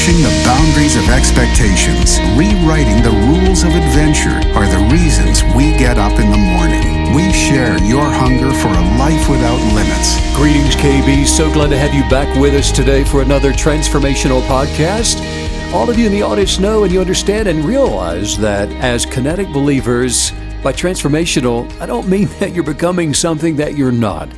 Pushing the boundaries of expectations, rewriting the rules of adventure are the reasons we get up in the morning. We share your hunger for a life without limits. Greetings, KB. So glad to have you back with us today for another transformational podcast. All of you in the audience know and you understand and realize that as kinetic believers, by transformational, I don't mean that you're becoming something that you're not,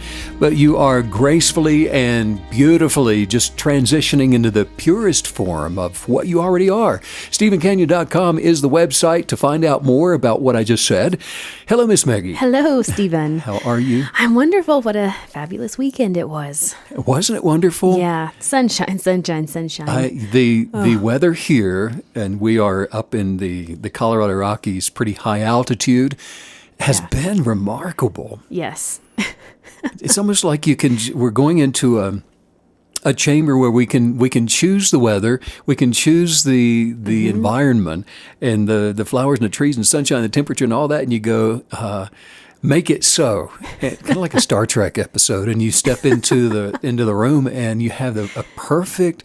but you are gracefully and beautifully just transitioning into the purest form of what you already are. StephenCanyon.com is the website to find out more about what I just said. Hello, Miss Maggie. Hello, Stephen. How are you? I'm wonderful. What a fabulous weekend it was. Wasn't it wonderful? Yeah. Sunshine, sunshine, sunshine. The weather here, and we are up in the Colorado Rockies, pretty high altitude, has been remarkable. Yes. It's almost like we're going into a chamber where we can choose the weather, we can choose the environment and the flowers and the trees and sunshine, the temperature and all that, and you go, make it so. Kind of like a Star Trek episode, and you step into the room and you have a perfect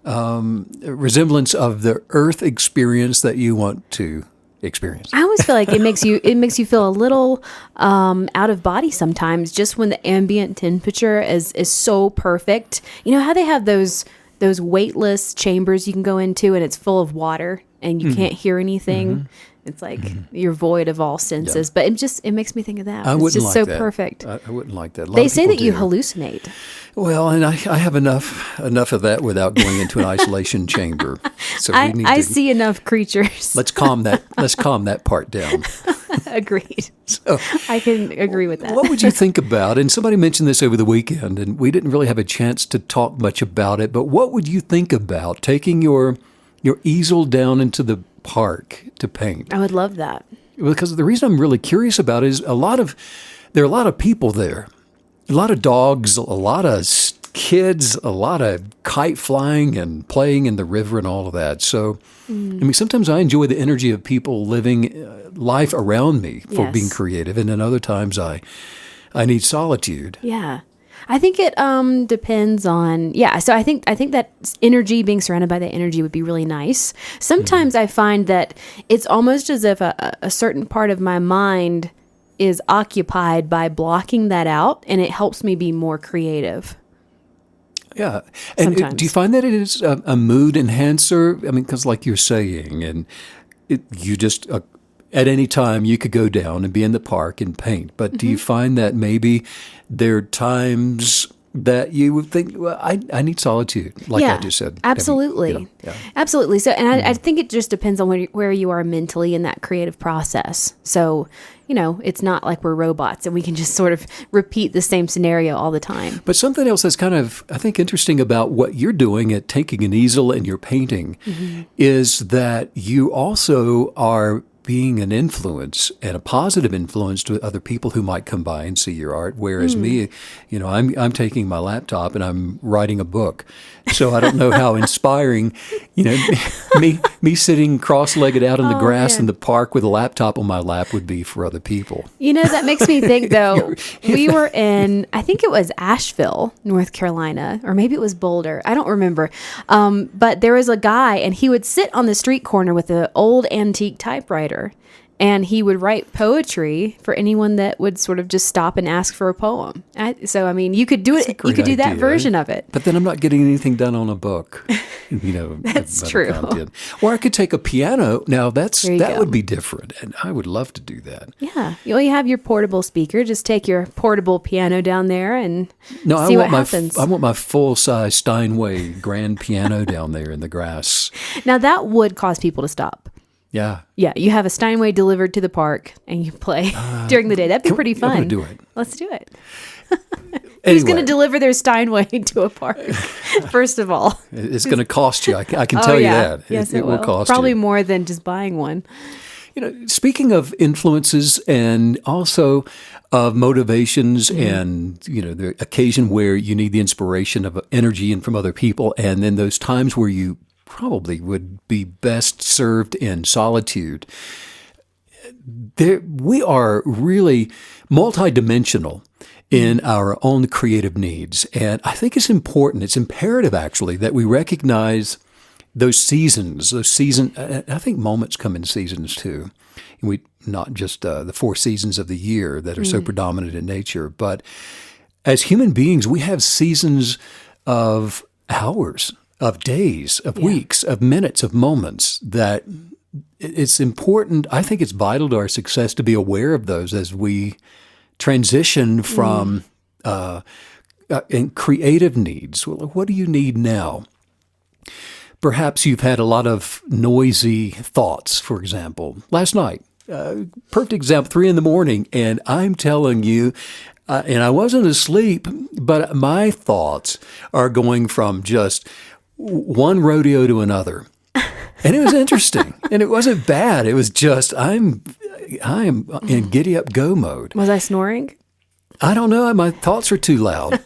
resemblance of the Earth experience that you want to experience. I always feel like it makes you feel a little out of body sometimes, just when the ambient temperature is so perfect. You know how they have those weightless chambers you can go into and it's full of water and you can't hear anything. It's like you're void of all senses, but it makes me think of that. It's just so perfect. I wouldn't like that. They say that you hallucinate. Well, and I have enough of that without going into an isolation chamber. So I see enough creatures. Let's calm that part down. Agreed. So, I can agree with that. What would you think about, and somebody mentioned this over the weekend, and we didn't really have a chance to talk much about it, but what would you think about taking your easel down into the park to paint? I would love that. Because the reason I'm really curious about it is there are a lot of people there, a lot of dogs, a lot of kids, a lot of kite flying and playing in the river and all of that. So, I mean, sometimes I enjoy the energy of people living life around me for being creative, and then other times I need solitude. Yeah. I think it depends on, so I think that energy, being surrounded by that energy would be really nice. Sometimes I find that it's almost as if a certain part of my mind is occupied by blocking that out, and it helps me be more creative. Yeah. And do you find that it is a mood enhancer? I mean, because like you're saying, and you just... at any time, you could go down and be in the park and paint. But do you find that maybe there are times that you would think, well, I need solitude, like I just said? Absolutely. Absolutely. So, and I think it just depends on where you are mentally in that creative process. So, it's not like we're robots and we can just sort of repeat the same scenario all the time. But something else that's kind of, I think, interesting about what you're doing at taking an easel and you're painting is that you also are being an influence and a positive influence to other people who might come by and see your art. Whereas me, I'm taking my laptop and I'm writing a book. So I don't know how inspiring, me sitting cross-legged out in the grass in the park with a laptop on my lap would be for other people. That makes me think though, we were in, I think it was Asheville, North Carolina, or maybe it was Boulder. I don't remember. But there was a guy and he would sit on the street corner with an old antique typewriter. And he would write poetry for anyone that would sort of just stop and ask for a poem. So, I mean, you could do it. You could do that version of it. But then I'm not getting anything done on a book. That's true. Content. Or I could take a piano. Now that would be different, and I would love to do that. Yeah, you have your portable speaker. Just take your portable piano down there and see what happens. I want my full-size Steinway grand piano down there in the grass. Now that would cause people to stop. Yeah. Yeah, you have a Steinway delivered to the park and you play during the day. That'd be pretty fun. I'm going to do it. Let's do it. Who's going to deliver their Steinway to a park, first of all? It's going to cost you. I can tell you that. Yes, it will cost Probably you. more than just buying one. Speaking of influences and also of motivations and, the occasion where you need the inspiration of energy and from other people, and then those times where you probably would be best served in solitude. We are really multidimensional in our own creative needs. And I think it's important, it's imperative actually, that we recognize those seasons, I think moments come in seasons too. Not just the 4 seasons of the year that are so predominant in nature, but as human beings, we have seasons of hours, of days, of weeks, of minutes, of moments that it's important. I think it's vital to our success to be aware of those as we transition from and creative needs. Well, what do you need now? Perhaps you've had a lot of noisy thoughts, for example. Last night, perfect example, 3 a.m, and I'm telling you, and I wasn't asleep, but my thoughts are going from just one rodeo to another. And it was interesting, and it wasn't bad. It was just, I'm in giddy up go mode. Was I snoring? I don't know. My thoughts are too loud.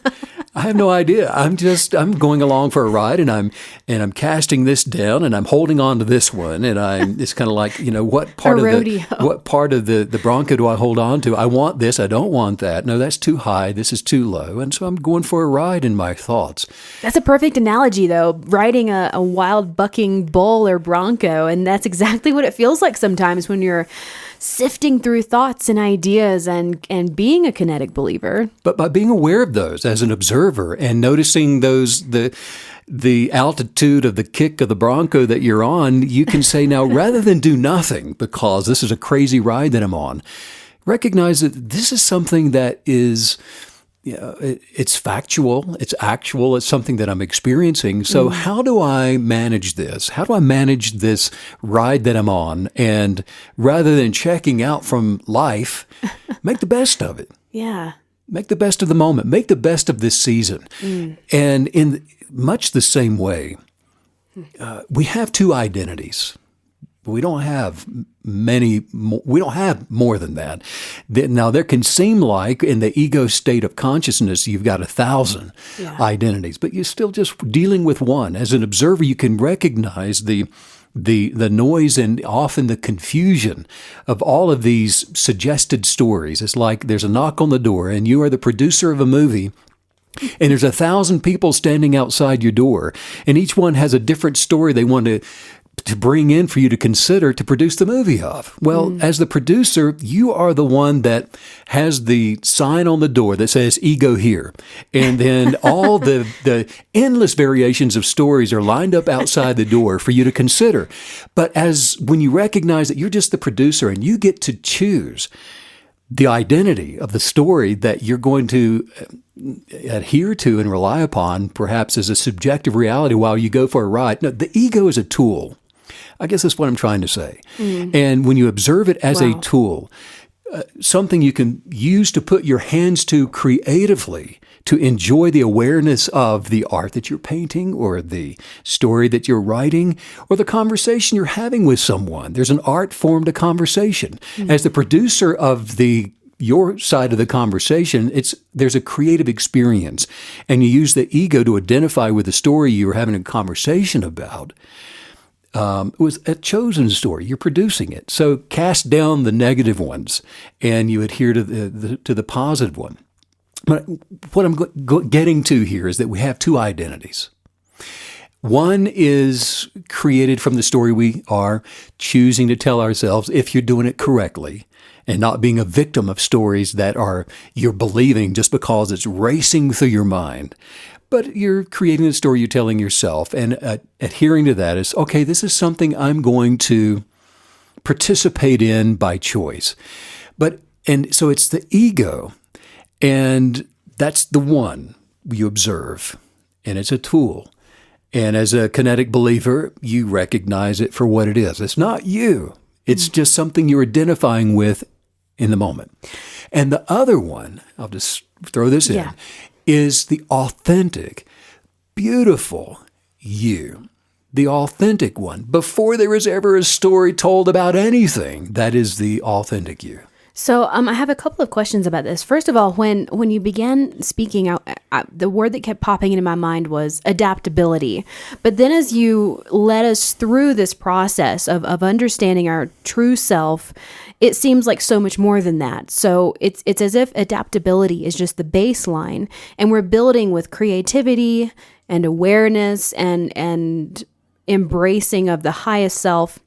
I have no idea. I'm going along for a ride, and I'm casting this down, and I'm holding on to this one, and it's kind of like, what part of the Bronco do I hold on to? I want this. I don't want that. No, that's too high. This is too low, and so I'm going for a ride in my thoughts. That's a perfect analogy, though. Riding a wild bucking bull or bronco, and that's exactly what it feels like sometimes when you're sifting through thoughts and ideas and being a kinetic believer. But by being aware of those as an observer and noticing the altitude of the kick of the bronco that you're on, you can say, now, rather than do nothing because this is a crazy ride that I'm on, recognize that this is something that is, it's factual, it's actual, it's something that I'm experiencing. So how do I manage this? How do I manage this ride that I'm on? And rather than checking out from life, make the best of it. Yeah. Make the best of the moment. Make the best of this season. And in much the same way, we have 2 identities. We don't have we don't have more than that. Now, there can seem like in the ego state of consciousness, you've got 1,000 identities, but you're still just dealing with one. As an observer, you can recognize the noise and often the confusion of all of these suggested stories. It's like there's a knock on the door and you are the producer of a movie, and there's 1,000 people standing outside your door, and each one has a different story they want to bring in for you to consider to produce the movie of. Well, as the producer, you are the one that has the sign on the door that says ego here. And then all the endless variations of stories are lined up outside the door for you to consider. But when you recognize that you're just the producer and you get to choose the identity of the story that you're going to adhere to and rely upon, perhaps as a subjective reality while you go for a ride. No, the ego is a tool. I guess that's what I'm trying to say. And when you observe it as a tool, something you can use to put your hands to creatively to enjoy the awareness of the art that you're painting or the story that you're writing or the conversation you're having with someone. There's an art form to conversation. As the producer of your side of the conversation, there's a creative experience, and you use the ego to identify with the story you were having a conversation about. It was a chosen story. You're producing it. So cast down the negative ones and you adhere to the positive one. But what I'm getting to here is that we have 2 identities. One is created from the story we are choosing to tell ourselves if you're doing it correctly and not being a victim of stories that you're believing just because it's racing through your mind. But you're creating the story you're telling yourself, and adhering to that is, okay, this is something I'm going to participate in by choice. And so it's the ego, and that's the one you observe, and it's a tool. And as a kinetic believer, you recognize it for what it is. It's not you. It's just something you're identifying with in the moment. And the other one, I'll just throw this in, is the authentic, beautiful you, the authentic one. Before there was ever a story told about anything, that is the authentic you. So I have a couple of questions about this. First of all, when you began speaking out, the word that kept popping into my mind was adaptability. But then as you led us through this process of understanding our true self, it seems like so much more than that. So it's as if adaptability is just the baseline, and we're building with creativity and awareness and embracing of the highest self.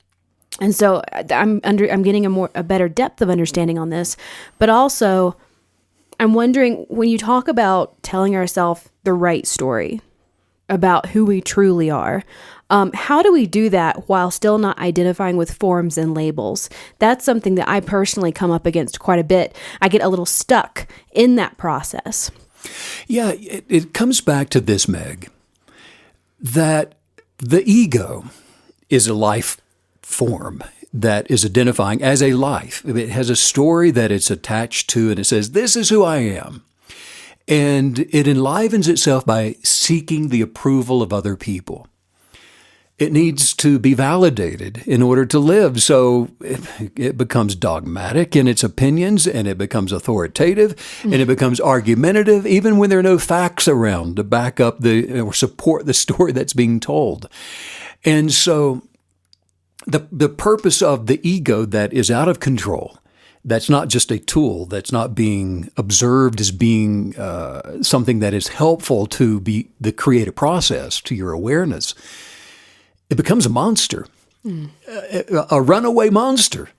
And so I'm getting a better depth of understanding on this, but also I'm wondering, when you talk about telling ourselves the right story about who we truly are, how do we do that while still not identifying with forms and labels? That's something that I personally come up against quite a bit. I get a little stuck in that process. Yeah, it comes back to this, Meg, that the ego is a life form that is identifying as a life. It has a story that it's attached to, and it says, this is who I am. And it enlivens itself by seeking the approval of other people. It needs to be validated in order to live. So it becomes dogmatic in its opinions, and it becomes authoritative, and it becomes argumentative, even when there are no facts around to back up or support the story that's being told. And so the purpose of the ego that is out of control, that's not just a tool, that's not being observed as being something that is helpful to be the creative process, to your awareness, it becomes a monster, a runaway monster.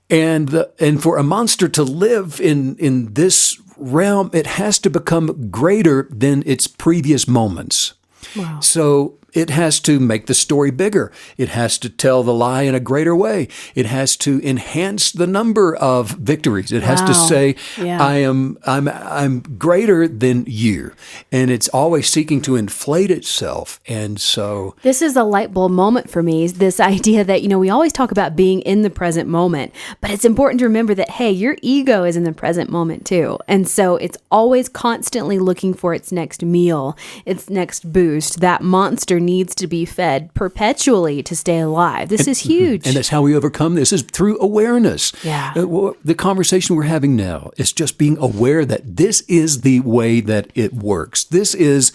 And for a monster to live in this realm, it has to become greater than its previous moments. Wow. So it has to make the story bigger. It has to tell the lie in a greater way. It has to enhance the number of victories. It has to say, Yeah. I'm greater than you. And it's always seeking to inflate itself. And so This is a light bulb moment for me, this idea that, we always talk about being in the present moment, but it's important to remember that, hey, your ego is in the present moment too. And so it's always constantly looking for its next meal, its next boost. That monster needs to be fed perpetually to stay alive. This is huge. And that's how we overcome this, is through awareness. Yeah. The conversation we're having now is just being aware that this is the way that it works. This is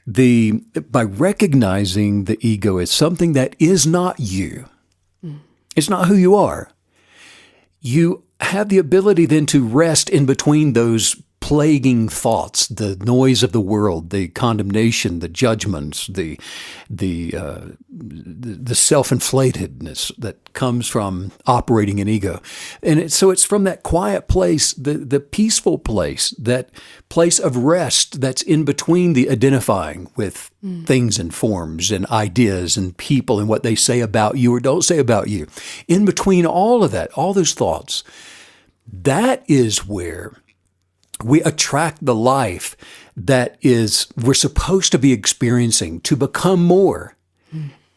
by recognizing the ego as something that is not you. It's not who you are. You have the ability then to rest in between those plaguing thoughts, the noise of the world, the condemnation, the judgments, the self-inflatedness that comes from operating an ego. And so it's from that quiet place, the peaceful place, that place of rest that's in between the identifying with things and forms and ideas and people and what they say about you or don't say about you. In between all of that, all those thoughts, that is where we attract the life that we're supposed to be experiencing, to become more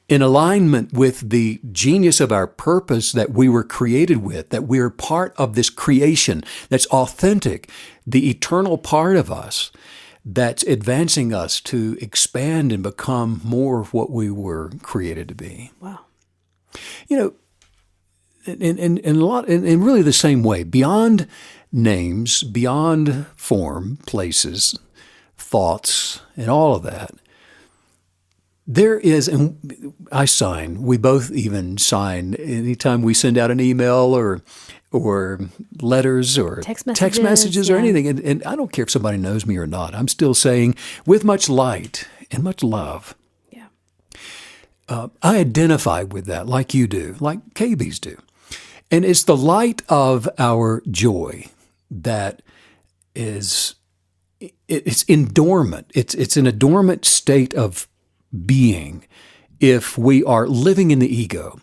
in alignment with the genius of our purpose that we were created with, that we're part of this creation that's authentic, the eternal part of us that's advancing us to expand and become more of what we were created to be. Wow. In really the same way, beyond names, beyond form, places, thoughts, and all of that, there is, and we both even sign anytime we send out an email or letters or text messages or anything. And I don't care if somebody knows me or not. I'm still saying, with much light and much love. Yeah. I identify with that like you do, like KBs do. And it's the light of our joy that it's in dormant. It's in a dormant state of being if we are living in the ego.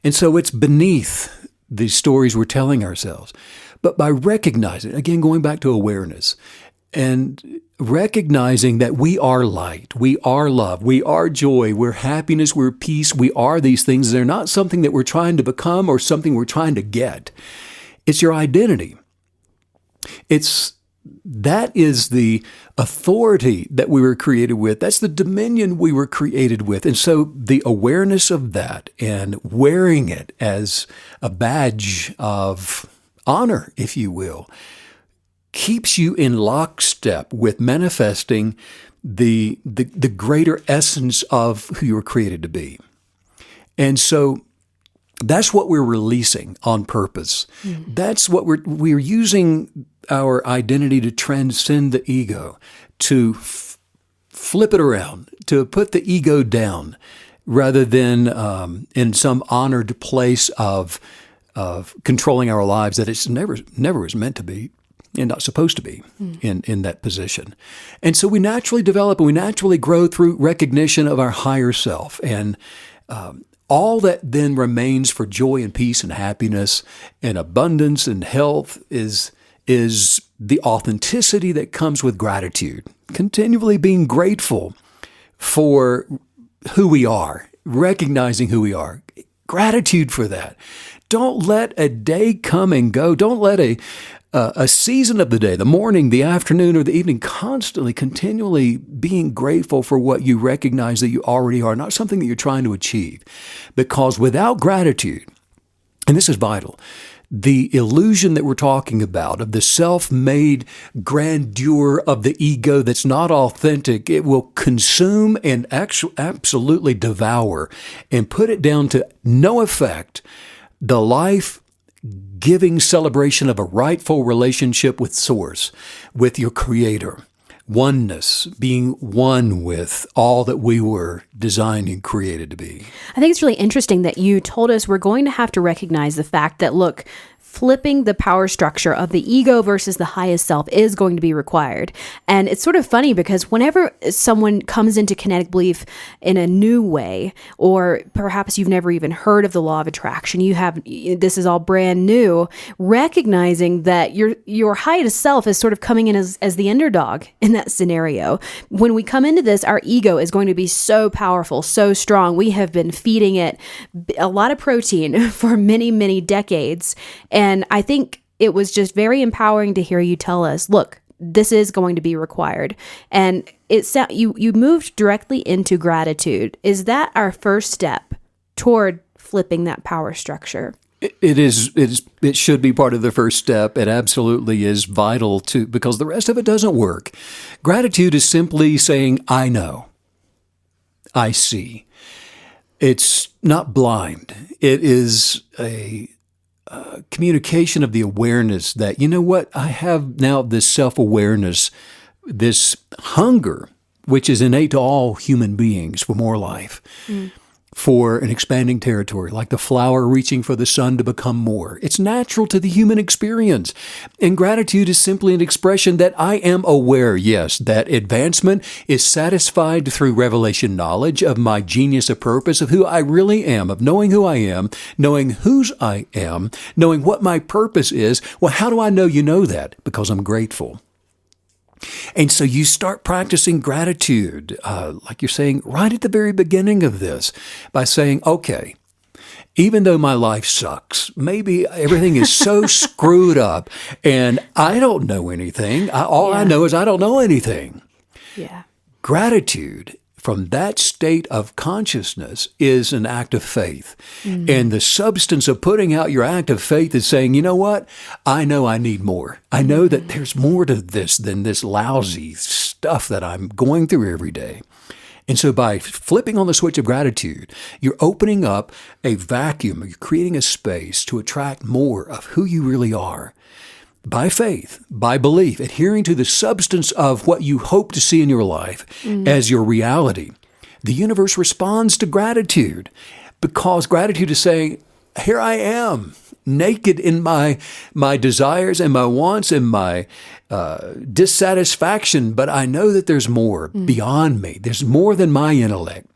And so it's beneath the stories we're telling ourselves. But by recognizing, again, going back to awareness, and recognizing that we are light, we are love, we are joy, we're happiness, we're peace, we are these things. They're not something that we're trying to become or something we're trying to get. It's your identity. That is the authority that we were created with. That's the dominion we were created with. And so the awareness of that and wearing it as a badge of honor, if you will, keeps you in lockstep with manifesting the greater essence of who you were created to be. And so that's what we're releasing on purpose. That's what we're using our identity to transcend the ego, to flip it around, to put the ego down, rather than in some honored place of controlling our lives that it's never was meant to be and not supposed to be in that position. And so we naturally develop and we naturally grow through recognition of our higher self. And all that then remains for joy and peace and happiness and abundance and health is the authenticity that comes with gratitude, continually being grateful for who we are, recognizing who we are. Gratitude for that. Don't let a day come and go. Don't let a season of the day, the morning, the afternoon, or the evening, continually being grateful for what you recognize that you already are, not something that you're trying to achieve. Because without gratitude, and this is vital, the illusion that we're talking about of the self-made grandeur of the ego that's not authentic, it will consume and absolutely devour and put it down to no effect the life-giving celebration of a rightful relationship with Source, with your Creator. Oneness, being one with all that we were designed and created to be. I think it's really interesting that you told us we're going to have to recognize the fact that, look, flipping the power structure of the ego versus the highest self is going to be required. And it's sort of funny because whenever someone comes into kinetic belief in a new way, or perhaps you've never even heard of the law of attraction, this is all brand new, recognizing that your highest self is sort of coming in as the underdog in that scenario. When we come into this, our ego is going to be so powerful, so strong. We have been feeding it a lot of protein for many, many decades. And I think it was just very empowering to hear you tell us, look, this is going to be required. And you moved directly into gratitude. Is that our first step toward flipping that power structure? It should be part of the first step. It absolutely is vital because the rest of it doesn't work. Gratitude is simply saying, I know, I see. It's not blind. It is a communication of the awareness that, you know what, I have now this self-awareness, this hunger, which is innate to all human beings for more life, for an expanding territory, like the flower reaching for the sun to become more. It's natural to the human experience. And gratitude is simply an expression that I am aware, yes, that advancement is satisfied through revelation knowledge of my genius of purpose, of who I really am, of knowing who I am, knowing whose I am, knowing what my purpose is. Well, how do I know you know that? Because I'm grateful. And so you start practicing gratitude, like you're saying, right at the very beginning of this, by saying, okay, even though my life sucks, maybe everything is so screwed up and I don't know anything. I know is I don't know anything. Yeah. Gratitude from that state of consciousness is an act of faith. And the substance of putting out your act of faith is saying, you know what? I know I need more. I know that there's more to this than this lousy stuff that I'm going through every day. And so by flipping on the switch of gratitude, you're opening up a vacuum. You're creating a space to attract more of who you really are. By faith, by belief, adhering to the substance of what you hope to see in your life as your reality. The universe responds to gratitude because gratitude is saying, here I am, naked in my desires and my wants and my dissatisfaction, but I know that there's more beyond me. There's more than my intellect,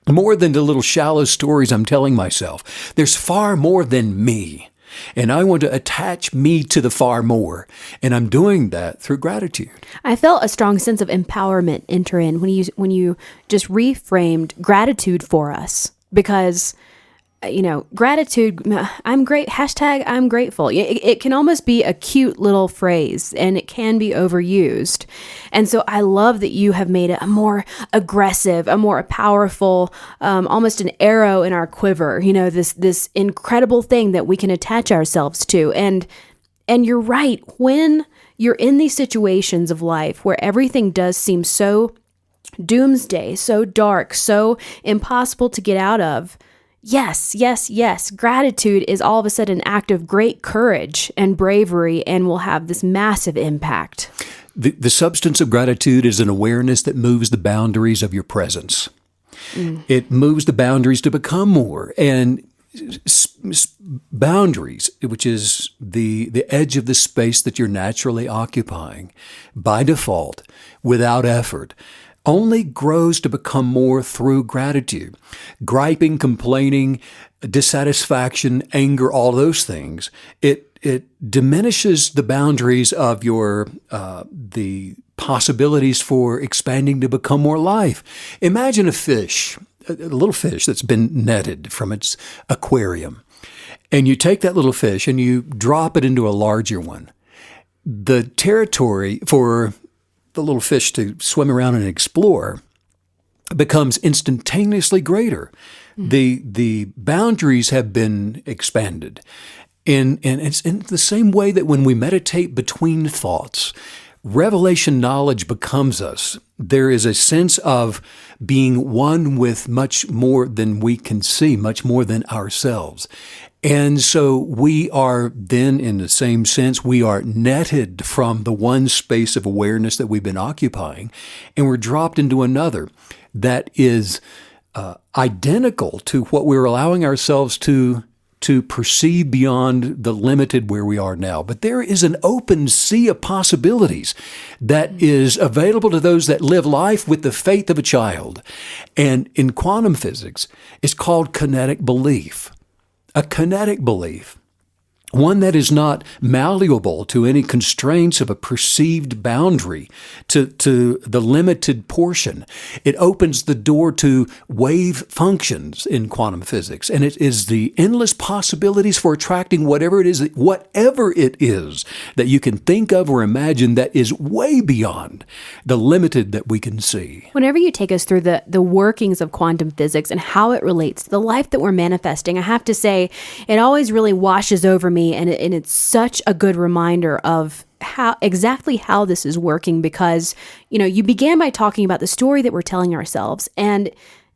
more than the little shallow stories I'm telling myself. There's far more than me. And I want to attach me to the far more. And I'm doing that through gratitude. I felt a strong sense of empowerment enter in when you just reframed gratitude for us. Because, gratitude, I'm great, hashtag I'm grateful. It can almost be a cute little phrase and it can be overused. And so I love that you have made it a more aggressive, a more powerful, almost an arrow in our quiver, this incredible thing that we can attach ourselves to. And you're right, when you're in these situations of life where everything does seem so doomsday, so dark, so impossible to get out of, yes. Gratitude is all of a sudden an act of great courage and bravery and will have this massive impact. The substance of gratitude is an awareness that moves the boundaries of your presence. It moves the boundaries to become more. And boundaries, which is the edge of the space that you're naturally occupying by default, without effort, only grows to become more through gratitude. Griping, complaining, dissatisfaction, anger, all those things, it diminishes the boundaries of your the possibilities for expanding to become more life. Imagine a fish, a little fish that's been netted from its aquarium, and you take that little fish and you drop it into a larger one. The territory for the little fish to swim around and explore becomes instantaneously greater. The boundaries have been expanded. And it's in the same way that when we meditate between thoughts, revelation knowledge becomes us. There is a sense of being one with much more than we can see, much more than ourselves. And so we are then, in the same sense, we are netted from the one space of awareness that we've been occupying, and we're dropped into another that is identical to what we're allowing ourselves to perceive beyond the limited where we are now. But there is an open sea of possibilities that is available to those that live life with the faith of a child. And in quantum physics, it's called kinetic belief. A kinetic belief, one that is not malleable to any constraints of a perceived boundary, to the limited portion. It opens the door to wave functions in quantum physics, and it is the endless possibilities for attracting whatever it is that you can think of or imagine that is way beyond the limited that we can see. Whenever you take us through the workings of quantum physics and how it relates to the life that we're manifesting, I have to say it always really washes over me. And it's such a good reminder of exactly how this is working, because, you began by talking about the story that we're telling ourselves. And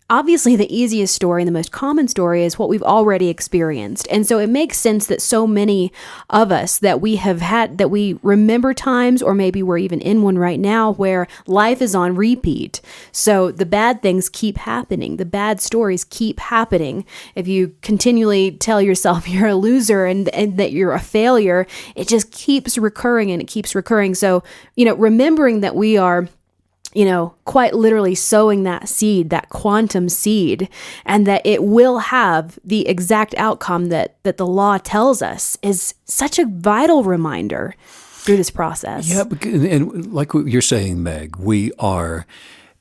obviously, the easiest story and the most common story is what we've already experienced. And so it makes sense that so many of us that we have had, that we remember times, or maybe we're even in one right now, where life is on repeat. So the bad things keep happening. The bad stories keep happening. If you continually tell yourself you're a loser and that you're a failure, it just keeps recurring and it keeps recurring. So, remembering that we are quite literally sowing that seed, that quantum seed, and that it will have the exact outcome that the law tells us is such a vital reminder through this process. Yeah, and like what you're saying, Meg, we are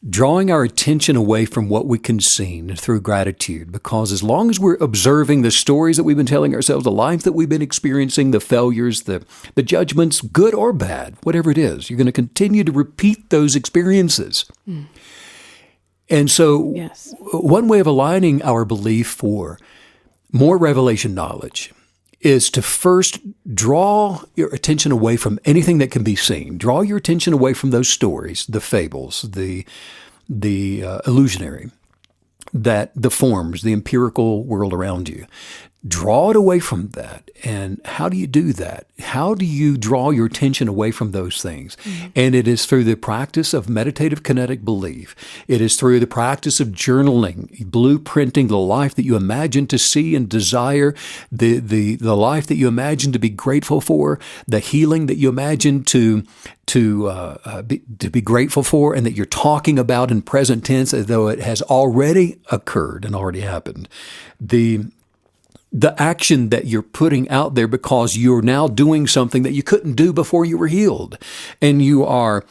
drawing our attention away from what we can see through gratitude, because as long as we're observing the stories that we've been telling ourselves, the life that we've been experiencing, the failures, the judgments, good or bad, whatever it is, you're going to continue to repeat those experiences. And so one way of aligning our belief for more revelation knowledge is to first draw your attention away from anything that can be seen. Draw your attention away from those stories, the fables, the illusionary, the forms, the empirical world around you. Draw it away from that. And how do you do that? How do you draw your attention away from those things? And it is through the practice of meditative kinetic belief. It is through the practice of journaling, blueprinting the life that you imagine to see and desire, the life that you imagine to be grateful for, the healing that you imagine to be grateful for, and that you're talking about in present tense as though it has already occurred and already happened. The action that you're putting out there because you're now doing something that you couldn't do before you were healed. And you are,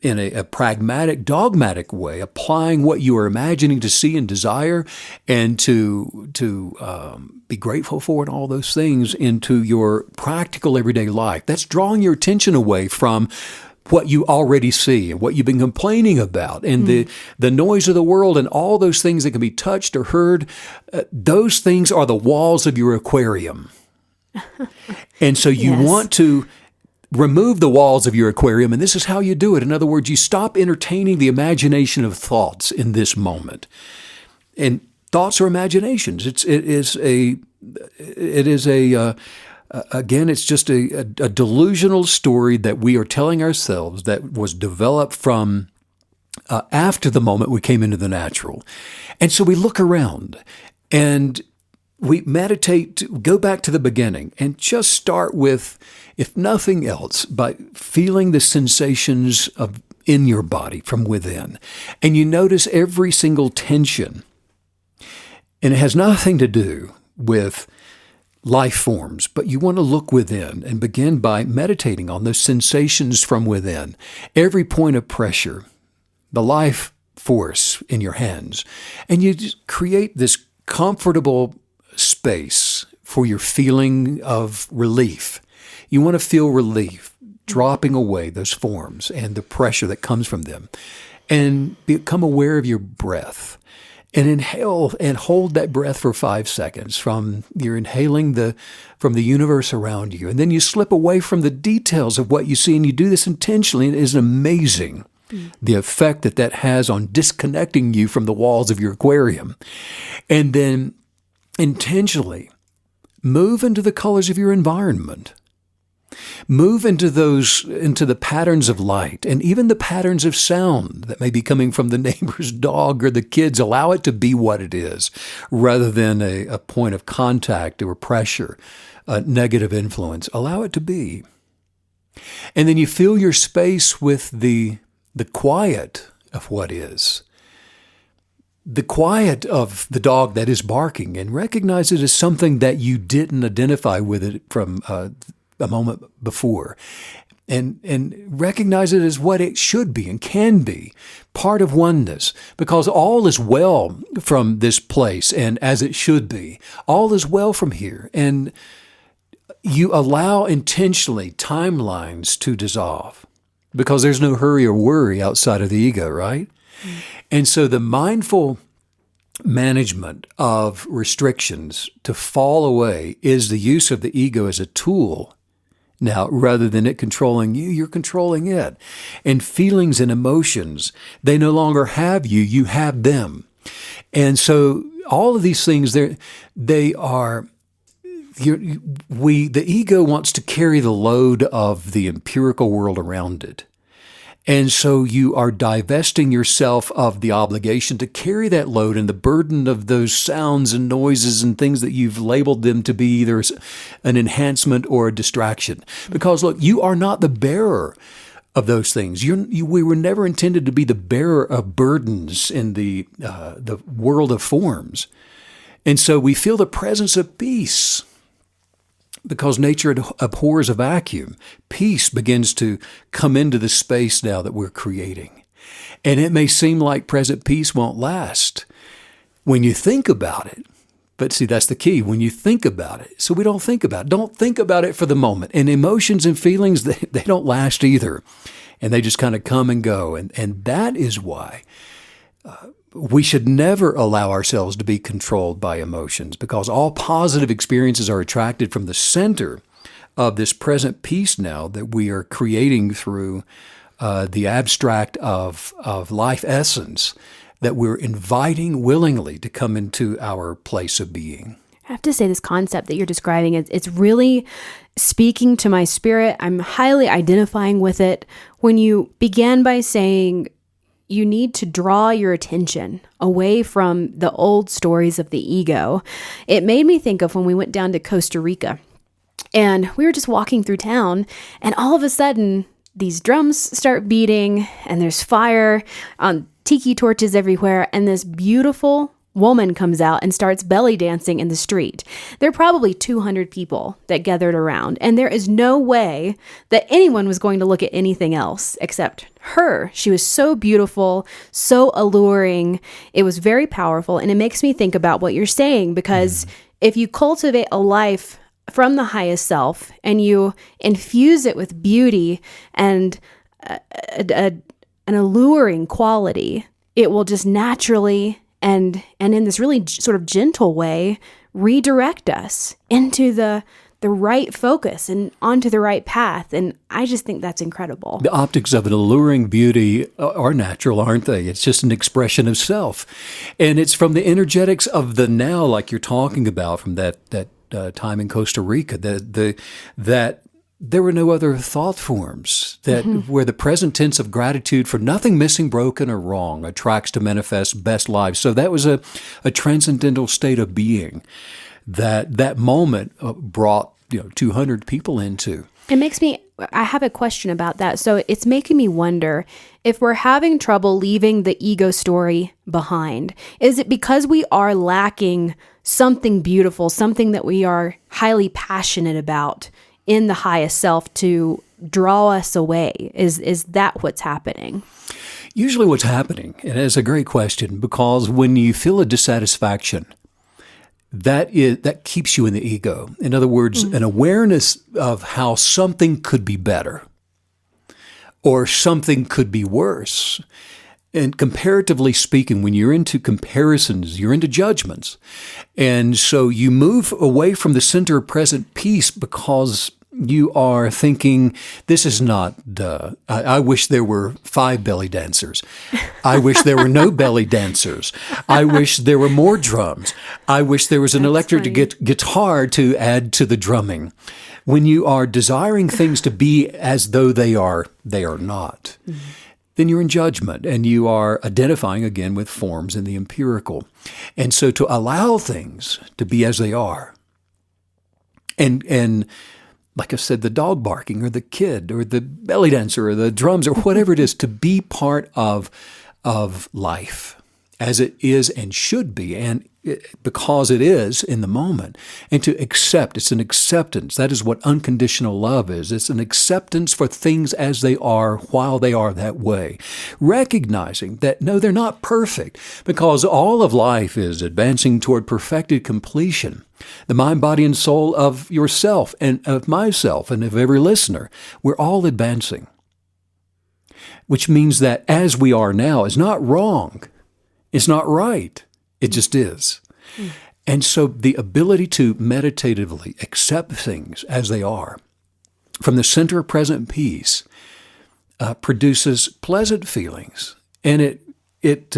in a pragmatic, dogmatic way, applying what you are imagining to see and desire and to be grateful for, and all those things into your practical everyday life. That's drawing your attention away from what you already see and what you've been complaining about, and the noise of the world and all those things that can be touched or heard. Those things are the walls of your aquarium. And so you want to remove the walls of your aquarium, and this is how you do it. In other words, you stop entertaining the imagination of thoughts in this moment. And thoughts are imaginations. Again, it's just a delusional story that we are telling ourselves that was developed from after the moment we came into the natural. And so we look around and we meditate, go back to the beginning, and just start with, if nothing else, by feeling the sensations in your body from within. And you notice every single tension. And it has nothing to do with life forms, but you want to look within and begin by meditating on those sensations from within. Every point of pressure, the life force in your hands. And you just create this comfortable space for your feeling of relief. You want to feel relief, dropping away those forms and the pressure that comes from them. And become aware of your breath. And inhale and hold that breath for 5 seconds. You're inhaling from the universe around you. And then you slip away from the details of what you see. And you do this intentionally. And it is amazing the effect that has on disconnecting you from the walls of your aquarium. And then intentionally move into the colors of your environment. Move into the patterns of light and even the patterns of sound that may be coming from the neighbor's dog or the kids. Allow it to be what it is rather than a point of contact or pressure, a negative influence. Allow it to be. And then you fill your space with the quiet of what is. The quiet of the dog that is barking, and recognize it as something that you didn't identify with it from a moment before, and recognize it as what it should be and can be, part of oneness, because all is well from this place and as it should be. All is well from here. And you allow intentionally timelines to dissolve because there's no hurry or worry outside of the ego, right? Mm-hmm. And so the mindful management of restrictions to fall away is the use of the ego as a tool. Now, rather than it controlling you, you're controlling it. And feelings and emotions, they no longer have you, you have them. And so all of these things, the ego wants to carry the load of the empirical world around it. And so you are divesting yourself of the obligation to carry that load and the burden of those sounds and noises and things that you've labeled them to be either an enhancement or a distraction. Because look, you are not the bearer of those things. We were never intended to be the bearer of burdens in the world of forms. And so we feel the presence of peace. Because nature abhors a vacuum, peace begins to come into the space now that we're creating. And it may seem like present peace won't last when you think about it. But see, that's the key, when you think about it. So we don't think about it. Don't think about it for the moment. And emotions and feelings, they don't last either. And they just kind of come and go. And that is why we should never allow ourselves to be controlled by emotions, because all positive experiences are attracted from the center of this present peace now that we are creating through the abstract of life essence that we're inviting willingly to come into our place of being. I have to say, this concept that you're describing, it's really speaking to my spirit. I'm highly identifying with it. When you began by saying, you need to draw your attention away from the old stories of the ego. It made me think of when we went down to Costa Rica and we were just walking through town, and all of a sudden these drums start beating and there's fire on tiki torches everywhere, and this beautiful woman comes out and starts belly dancing in the street. There are probably 200 people that gathered around, and there is no way that anyone was going to look at anything else except her. She was so beautiful, so alluring. It was very powerful, and it makes me think about what you're saying, because if you cultivate a life from the highest self and you infuse it with beauty and an alluring quality, it will just naturally and in this really sort of gentle way, redirect us into the right focus and onto the right path. And I just think that's incredible. The optics of an alluring beauty are natural, aren't they? It's just an expression of self. And it's from the energetics of the now, like you're talking about, from that time in Costa Rica, that there were no other thought forms that where the present tense of gratitude for nothing missing, broken, or wrong attracts to manifest best lives. So that was a transcendental state of being that moment brought 200 people into. It makes me, I have a question about that. So it's making me wonder if we're having trouble leaving the ego story behind. Is it because we are lacking something beautiful, something that we are highly passionate about in the highest self to draw us away? Is that what's happening? Usually what's happening, and it's a great question, because when you feel a dissatisfaction, that keeps you in the ego. In other words, an awareness of how something could be better or something could be worse. And comparatively speaking, when you're into comparisons, you're into judgments. And so you move away from the center of present peace because you are thinking, this is not, I wish there were 5 belly dancers. I wish there were no belly dancers. I wish there were more drums. I wish there was an electric guitar to add to the drumming. When you are desiring things to be as though they are not. Mm-hmm. Then you're in judgment and you are identifying again with forms in the empirical. And so to allow things to be as they are, and like I said, the dog barking or the kid or the belly dancer or the drums or whatever it is, to be part of life as it is and should be, and because it is in the moment, and to accept. It's an acceptance. That is what unconditional love is. It's an acceptance for things as they are while they are that way. Recognizing that, no, they're not perfect, because all of life is advancing toward perfected completion. The mind, body, and soul of yourself and of myself and of every listener, we're all advancing. Which means that as we are now is not wrong. It's not right. It just is. And so the ability to meditatively accept things as they are from the center of present peace produces pleasant feelings, and it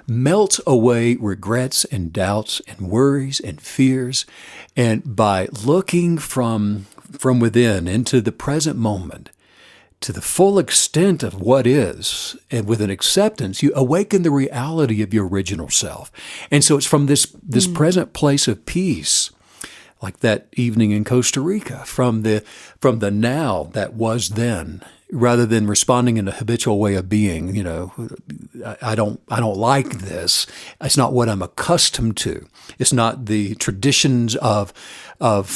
melts away regrets and doubts and worries and fears. And by looking from within into the present moment, to the full extent of what is, and with an acceptance, you awaken the reality of your original self. And so it's from this present place of peace, like that evening in Costa Rica, from the now that was then, rather than responding in a habitual way of being. I don't like this. It's not what I'm accustomed to. It's not the traditions of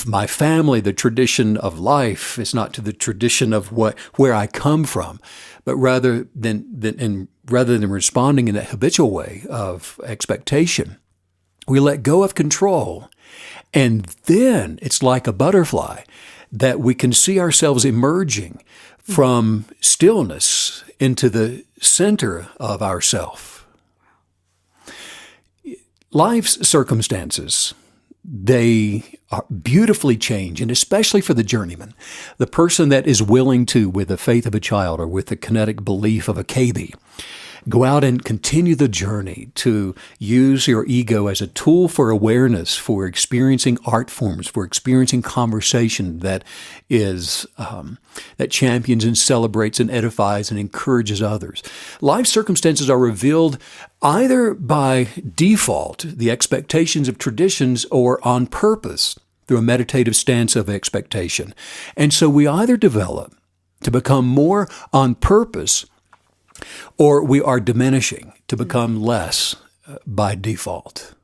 my family, the tradition of life. It's not to the tradition of where I come from, but rather than responding in that habitual way of expectation, we let go of control, and then it's like a butterfly that we can see ourselves emerging from stillness into the center of ourself. Life's circumstances, they are beautifully change, and especially for the journeyman, the person that is willing to, with the faith of a child or with the kinetic belief of a KB, go out and continue the journey to use your ego as a tool for awareness, for experiencing art forms, for experiencing conversation that is that champions and celebrates and edifies and encourages others. Life circumstances are revealed either by default, the expectations of traditions, or on purpose through a meditative stance of expectation. And so we either develop to become more on purpose, or we are diminishing to become less by default.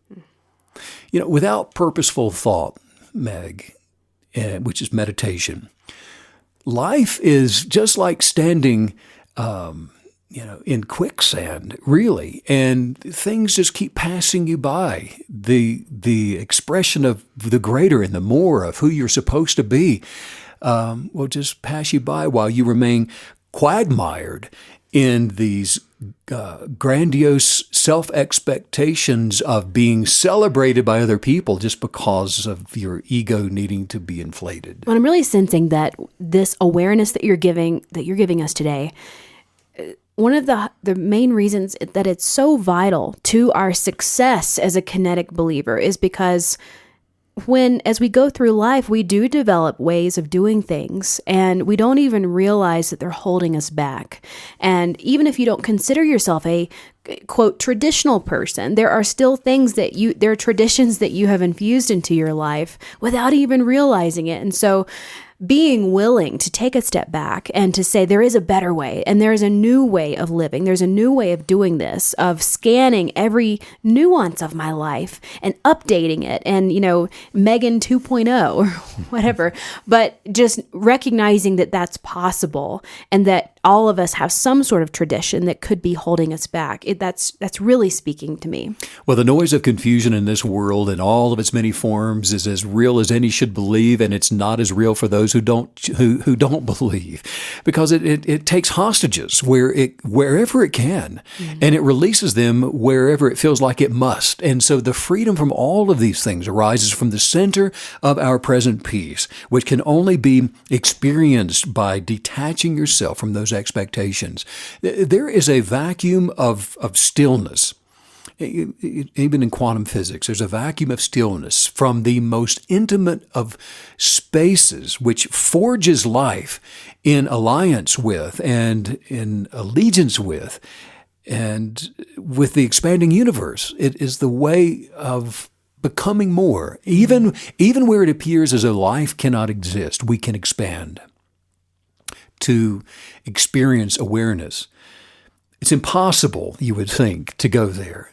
Without purposeful thought, Meg, which is meditation, life is just like standing, in quicksand, really, and things just keep passing you by. The expression of the greater and the more of who you're supposed to be will just pass you by while you remain quagmired in these grandiose self-expectations of being celebrated by other people just because of your ego needing to be inflated. Well, I'm really sensing that this awareness that you're giving us today, one of the main reasons that it's so vital to our success as a kinetic believer is because as we go through life, we do develop ways of doing things, and we don't even realize that they're holding us back. And even if you don't consider yourself a quote traditional person, there are still things there are traditions that you have infused into your life without even realizing it. And so being willing to take a step back and to say there is a better way and there is a new way of living. There's a new way of doing this, of scanning every nuance of my life and updating it and, Megan 2.0 or whatever, but just recognizing that that's possible and that all of us have some sort of tradition that could be holding us back. That's really speaking to me. Well, the noise of confusion in this world in all of its many forms is as real as any should believe, and it's not as real for those who don't believe, because it takes hostages wherever it can, and it releases them wherever it feels like it must. And so the freedom from all of these things arises from the center of our present peace, which can only be experienced by detaching yourself from those expectations. There is a vacuum of stillness. Even in quantum physics, there's a vacuum of stillness from the most intimate of spaces, which forges life in alliance with and in allegiance with, and with the expanding universe. It is the way of becoming more. Even where it appears as though life cannot exist, we can expand to experience awareness. It's impossible, you would think, to go there.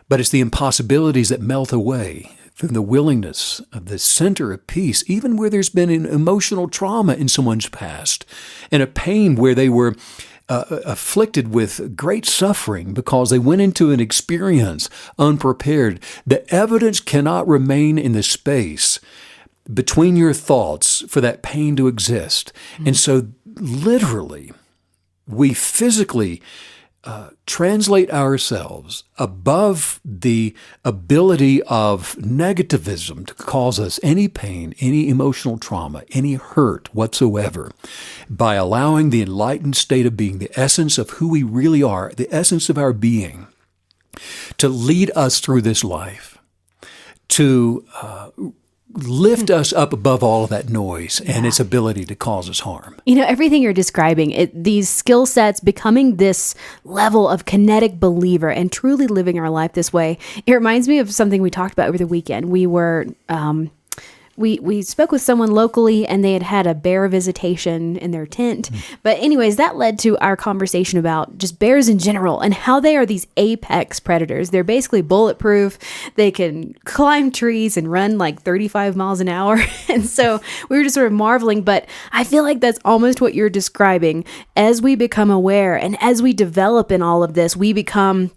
But it's the impossibilities that melt away from the willingness of the center of peace, even where there's been an emotional trauma in someone's past and a pain where they were afflicted with great suffering because they went into an experience unprepared. The evidence cannot remain in the space between your thoughts for that pain to exist. Mm-hmm. And so literally, we physically translate ourselves above the ability of negativism to cause us any pain, any emotional trauma, any hurt whatsoever, by allowing the enlightened state of being, the essence of who we really are, the essence of our being, to lead us through this life, to lift us up above all of that noise and its ability to cause us harm. Everything you're describing, these skill sets, becoming this level of kinetic believer and truly living our life this way, it reminds me of something we talked about over the weekend. We were we spoke with someone locally, and they had a bear visitation in their tent. But anyways, that led to our conversation about just bears in general and how they are these apex predators. They're basically bulletproof. They can climb trees and run like 35 miles an hour. And so we were just sort of marveling, but I feel like that's almost what you're describing. As we become aware and as we develop in all of this, we become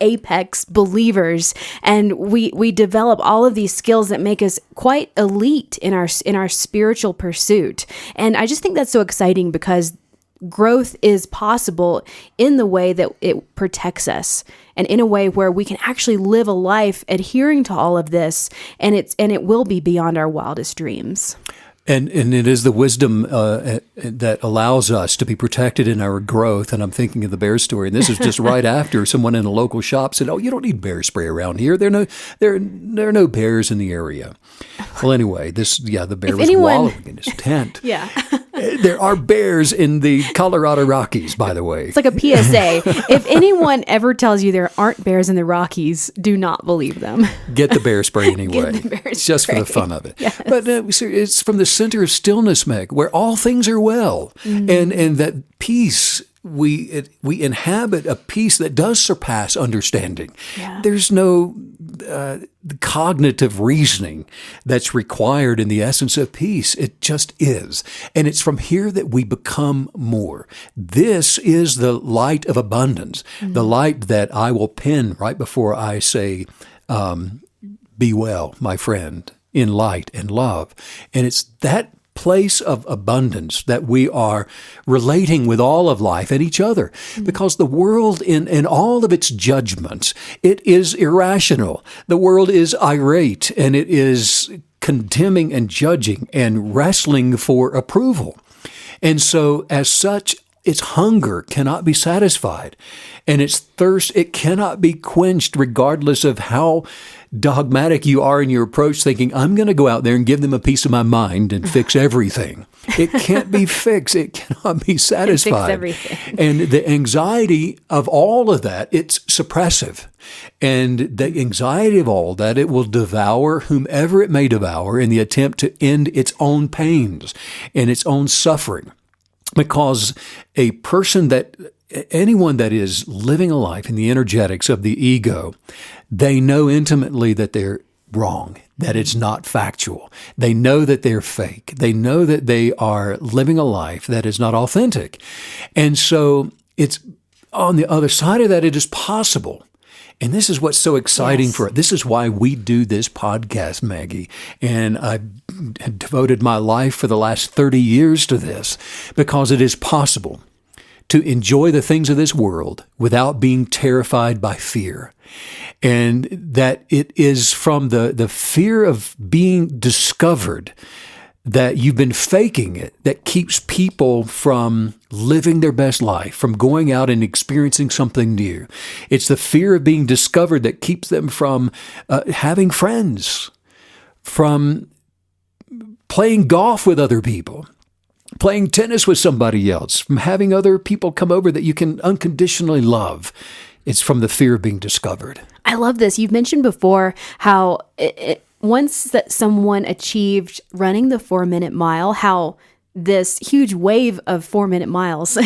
apex believers, and we develop all of these skills that make us quite elite in our spiritual pursuit. And I just think that's so exciting, because growth is possible in the way that it protects us, and in a way where we can actually live a life adhering to all of this, and it will be beyond our wildest dreams. And it is the wisdom that allows us to be protected in our growth. And I'm thinking of the bear story. And this is just right after someone in a local shop said, "Oh, you don't need bear spray around here. There are no bears in the area." Well, anyway, the bear was wallowing in his tent. Yeah. There are bears in the Colorado Rockies, by the way. It's like a PSA. If anyone ever tells you there aren't bears in the Rockies, do not believe them. Get the bear spray anyway. Get the bear It's just spray. for the fun of it. Yes. But it's from the center of stillness, Meg, where all things are well. Mm-hmm. And that peace, we inhabit a peace that does surpass understanding. Yeah. There's no cognitive reasoning that's required in the essence of peace. It just is. And it's from here that we become more. This is the light of abundance, the light that I will pin right before I say, be well, my friend, in light and love. And it's that place of abundance that we are relating with all of life and each other, because the world in all of its judgments, it is irrational. The world is irate, and it is condemning and judging and wrestling for approval. And so as such, its hunger cannot be satisfied, and its thirst, it cannot be quenched, regardless of how dogmatic you are in your approach, thinking, I'm going to go out there and give them a piece of my mind and fix everything. It can't be fixed. It cannot be satisfied. Fix everything. And the anxiety of all of that, it's suppressive. And the anxiety of all that, it will devour whomever it may devour in the attempt to end its own pains and its own suffering. Because anyone that is living a life in the energetics of the ego, they know intimately that they're wrong, that it's not factual. They know that they're fake. They know that they are living a life that is not authentic. And so it's on the other side of that, it is possible. And this is what's so exciting for it. This is why we do this podcast, Maggie. And I've devoted my life for the last 30 years to this, because it is possible to enjoy the things of this world without being terrified by fear. And that it is from the fear of being discovered that you've been faking it that keeps people from living their best life, from going out and experiencing something new. It's the fear of being discovered that keeps them from having friends, from playing golf with other people, playing tennis with somebody else, from having other people come over that you can unconditionally love. It's from the fear of being discovered. I love this. You've mentioned before how once that someone achieved running the 4-minute mile, how this huge wave of 4-minute miles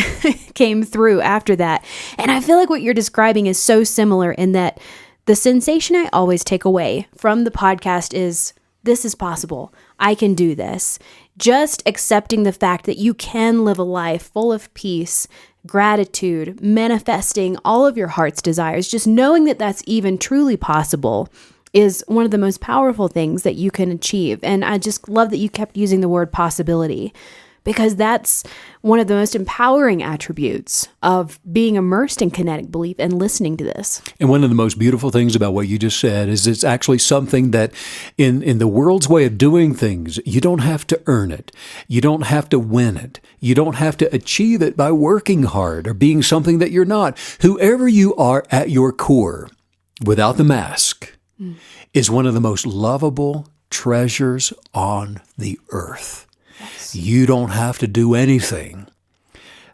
came through after that. And I feel like what you're describing is so similar in that the sensation I always take away from the podcast is, this is possible. I can do this. Just accepting the fact that you can live a life full of peace, gratitude, manifesting all of your heart's desires, just knowing that that's even truly possible is one of the most powerful things that you can achieve. And I just love that you kept using the word possibility, because that's one of the most empowering attributes of being immersed in kinetic belief and listening to this. And one of the most beautiful things about what you just said is it's actually something that in the world's way of doing things, you don't have to earn it. You don't have to win it. You don't have to achieve it by working hard or being something that you're not. Whoever you are at your core, without the mask, is one of the most lovable treasures on the earth. Yes. You don't have to do anything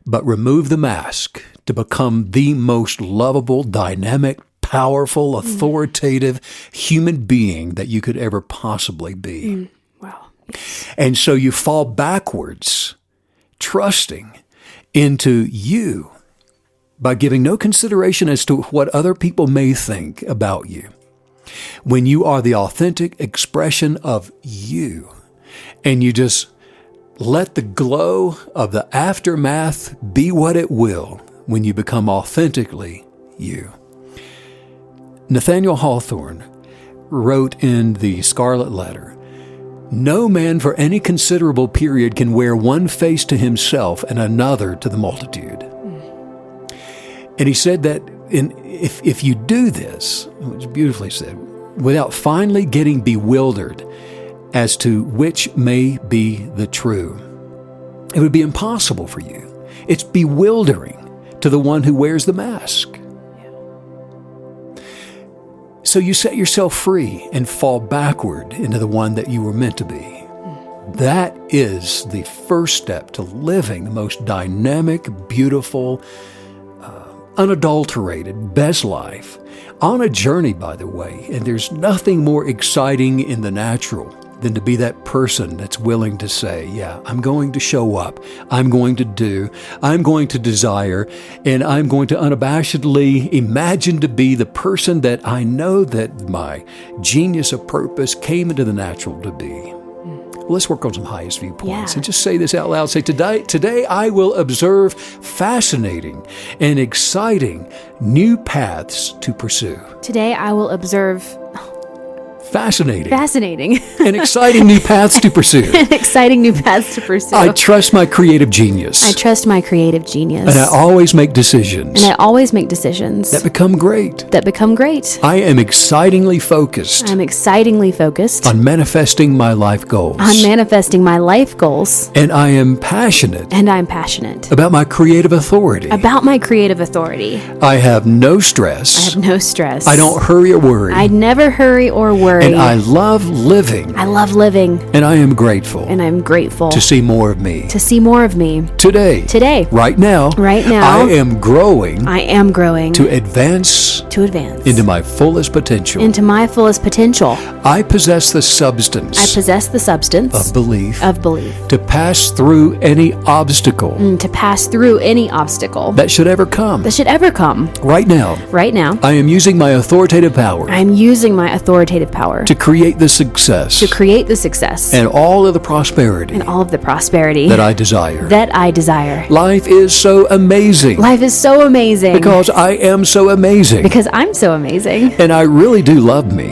but remove the mask to become the most lovable, dynamic, powerful, authoritative human being that you could ever possibly be. Wow. And so you fall backwards, trusting into you by giving no consideration as to what other people may think about you. When you are the authentic expression of you, and you just let the glow of the aftermath be what it will when you become authentically you. Nathaniel Hawthorne wrote in the Scarlet Letter, "No man for any considerable period can wear one face to himself and another to the multitude." And he said that if you do this, which is beautifully said, without finally getting bewildered as to which may be the true, it would be impossible for you. It's bewildering to the one who wears the mask. So you set yourself free and fall backward into the one that you were meant to be. That is the first step to living the most dynamic, beautiful, unadulterated, best life on a journey, by the way. And there's nothing more exciting in the natural than to be that person that's willing to say, yeah, I'm going to show up, I'm going to do, I'm going to desire, and I'm going to unabashedly imagine to be the person that I know that my genius of purpose came into the natural to be. Well, let's work on some highest viewpoints and just say this out loud. Say, today I will observe fascinating and exciting new paths to pursue. Today I will observe Fascinating. Fascinating. And exciting new paths to pursue. And exciting new paths to pursue. I trust my creative genius. I trust my creative genius. And I always make decisions And I always make decisions that become great. that become great. I am excitingly focused I'm excitingly focused on manifesting my life goals. on manifesting my life goals. And I am passionate And I'm passionate about my creative authority. about my creative authority. I have no I stress. have no stress. I don't hurry or worry. I never hurry or worry. And I love living. I love living. And I am grateful And I'm grateful to see more of me. to see more of me. Today. Today. Right now. Right now. I am growing I am growing to advance into my fullest potential. into my fullest potential. I possess the substance I possess the substance of belief to pass through any obstacle to pass through any obstacle that should ever come. that should ever come. Right now, Right now, I am using my authoritative power I'm using my authoritative power to create the success to create the success and all of the prosperity and all of the prosperity that I desire. that I desire. Life is so amazing Life is so amazing because I am so amazing. because I'm so amazing And I really do love me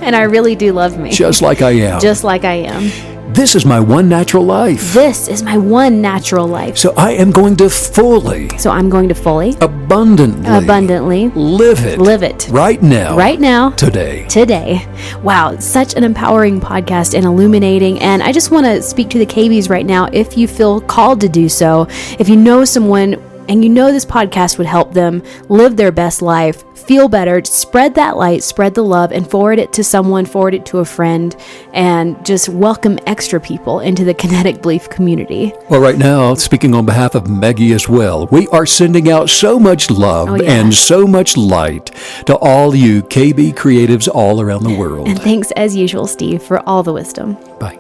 and I really do love me just like I am. just like I am. This is my one natural life. This is my one natural life. So I am going to fully, So I'm going to fully, abundantly live it right now, today. Wow, such an empowering podcast and illuminating. And I just want to speak to the KBs right now. If you feel called to do so, if you know someone and you know this podcast would help them live their best life, feel better, spread that light, spread the love, and forward it to someone, forward it to a friend, and just welcome extra people into the Kinetic Belief community. Well, right now, speaking on behalf of Meggie as well, we are sending out so much love and so much light to all you KB creatives all around the world. And thanks as usual, Steve, for all the wisdom. Bye.